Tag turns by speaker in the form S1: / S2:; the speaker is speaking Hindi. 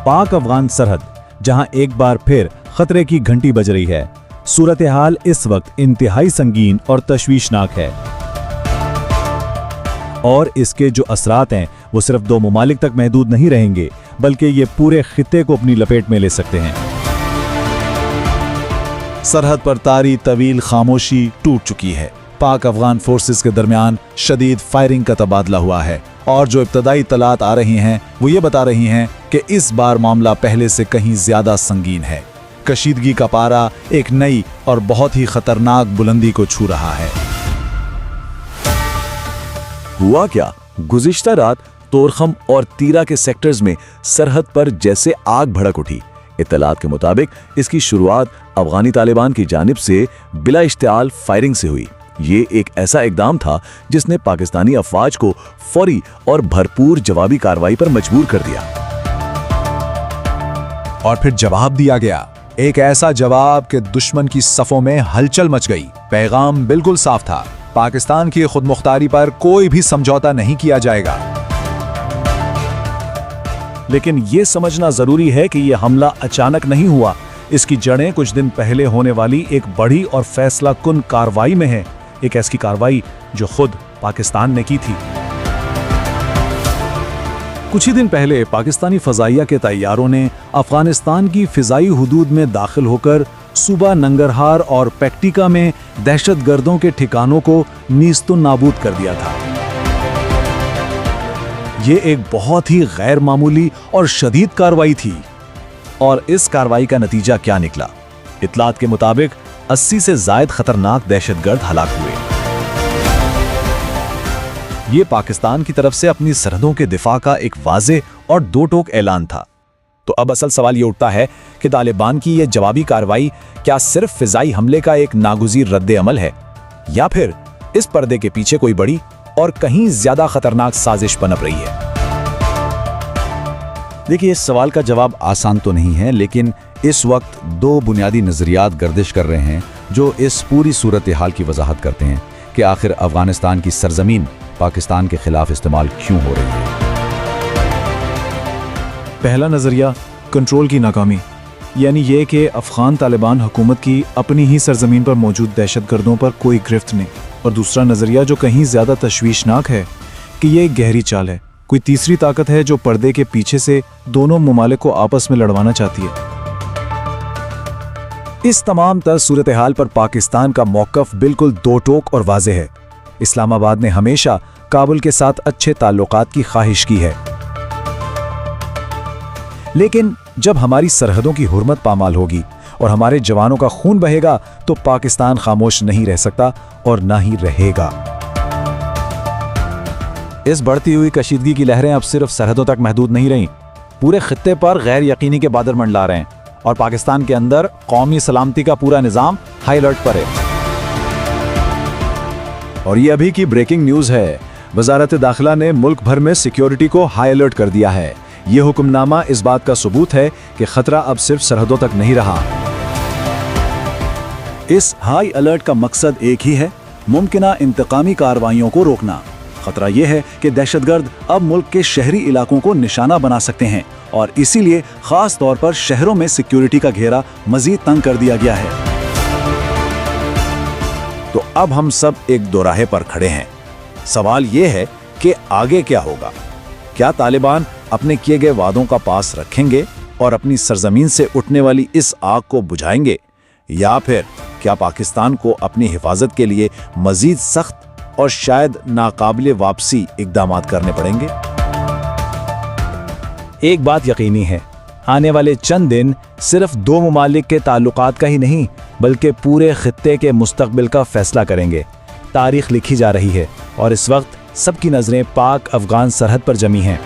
S1: पाक अफगान सरहद, जहां एक बार फिर खतरे की घंटी बज रही है। सूरत हाल इस वक्त इंतहाई संगीन और तशवीशनाक है और इसके जो असरात हैं वो सिर्फ दो ममालिक तक महदूद नहीं रहेंगे, बल्कि ये पूरे खित्ते को अपनी लपेट में ले सकते हैं।
S2: सरहद पर तारी तवील खामोशी टूट चुकी है। पाक अफगान फोर्सेस के दरमियान शदीद फायरिंग का तबादला हुआ है और जो इब्तदाई इत्तलात आ रही हैं वो ये बता रही हैं कि इस बार मामला पहले से कहीं ज्यादा संगीन है। कशीदगी का पारा एक नई और बहुत ही खतरनाक बुलंदी को छू रहा है।
S3: हुआ क्या? गुज़िश्ता रात तोरखम और तीरा के सेक्टर्स में सरहद पर जैसे आग भड़क उठी। इत्तलात के मुताबिक इसकी शुरुआत अफगानी तालिबान की जानिब से बिला इश्तिआल फायरिंग से हुई। ये एक ऐसा इकदाम था जिसने पाकिस्तानी अफवाज को फौरी और भरपूर जवाबी कार्रवाई पर मजबूर कर दिया।
S2: और फिर जवाब दिया गया, एक ऐसा जवाब कि दुश्मन की सफों में हलचल मच गई। पैगाम बिल्कुल साफ था, पाकिस्तान की खुदमुख्तारी पर कोई भी समझौता नहीं किया जाएगा।
S1: लेकिन यह समझना जरूरी है कि यह हमला अचानक नहीं हुआ। इसकी जड़ें कुछ दिन पहले होने वाली एक बड़ी और फैसला कुन कार्रवाई में है। एक ऐसी कार्रवाई जो खुद पाकिस्तान ने की थी। कुछ ही दिन पहले पाकिस्तानी फजाइया के तैयारों ने अफगानिस्तान की फिजाई हुदूद में दाखिल होकर सूबा नंगरहार और पैक्टिका में दहशतगर्दों के ठिकानों को नीस्तो नाबूद कर दिया था। ये एक बहुत ही गैर मामूली और शदीद कार्रवाई थी। और इस कार्रवाई का नतीजा क्या निकला? इत्तलात के मुताबिक 80 से जायद खतरनाक दहशतगर्द हलाक हुए। ये पाकिस्तान की तरफ से अपनी सरहदों के दिफा का एक वाज़े और दो टोक ऐलान था। तो अब असल सवाल ये उठता है कि तालिबान की यह जवाबी कार्रवाई क्या सिर्फ फिजाई हमले का एक नागुज़ीर रद्द अमल है, या फिर इस पर्दे के पीछे कोई बड़ी और कहीं ज्यादा खतरनाक साजिश पनप रही है?
S4: देखिए, इस सवाल का जवाब आसान तो नहीं है, लेकिन इस वक्त दो बुनियादी नजरियात गर्दिश कर रहे हैं जो इस पूरी सूरत हाल की वजाहत करते हैं कि आखिर अफगानिस्तान की सरजमीन पाकिस्तान के खिलाफ इस्तेमाल क्यों हो रही है।
S1: पहला नजरिया कंट्रोल की नाकामी, यानी यह कि अफगान तालिबान हुकूमत की अपनी ही सरजमीन पर मौजूद दहशतगर्दों पर कोई गिरफ्त नहीं। और दूसरा नजरिया जो कहीं ज्यादा तशवीशनाक है कि यह एक गहरी चाल है, कोई तीसरी ताकत है जो पर्दे के पीछे से दोनों ममालिक को आपस में लड़वाना चाहती है। इस तमाम तर सूरत हाल पर पाकिस्तान का मौकफ बिल्कुल दो टोक और वाज़े है। इस्लामाबाद ने हमेशा काबुल के साथ अच्छे ताल्लुकात की ख्वाहिश की है, लेकिन जब हमारी सरहदों की हुर्मत पामाल होगी और हमारे जवानों का खून बहेगा तो पाकिस्तान खामोश नहीं रह सकता और ना ही रहेगा।
S2: इस बढ़ती हुई कशीदगी की लहरें अब सिर्फ सरहदों तक महदूद नहीं रहीं, पूरे खित्ते पर गैर यकीनी के बादल मंडला रहे हैं और पाकिस्तान के अंदर कौमी सलामती का पूरा निजाम हाई अलर्ट पर है। और ये अभी की ब्रेकिंग न्यूज है। वजारत दाखिला ने मुल्क भर में सिक्योरिटी को हाई अलर्ट कर दिया है। ये हुक्मनामा इस बात का सबूत है कि खतरा अब सिर्फ सरहदों तक नहीं रहा।
S1: इस हाई अलर्ट का मकसद एक ही है, मुमकिना इंतकामी कार्रवाइयों को रोकना। खतरा यह है कि दहशतगर्द अब मुल्क के शहरी इलाकों को निशाना बना सकते हैं और इसीलिए खास तौर पर शहरों में सिक्योरिटी का घेरा मजीद तंग कर दिया गया है।
S2: तो अब हम सब एक दोराहे पर खड़े हैं। सवाल यह है कि आगे क्या होगा? क्या तालिबान अपने किए गए वादों का पास रखेंगे और अपनी सरजमीन से उठने वाली इस आग को बुझाएंगे, या फिर क्या पाकिस्तान को अपनी हिफाजत के लिए मजीद सख्त और शायद नाकाबिले वापसी इकदामात करने पड़ेंगे?
S1: एक बात यकीनी है, आने वाले चंद दिन सिर्फ दो ममालिक के ताल्लुकात का ही नहीं बल्कि पूरे खित्ते के मुस्तकबिल का फैसला करेंगे। तारीख लिखी जा रही है और इस वक्त सबकी नजरें पाक अफगान सरहद पर जमी हैं।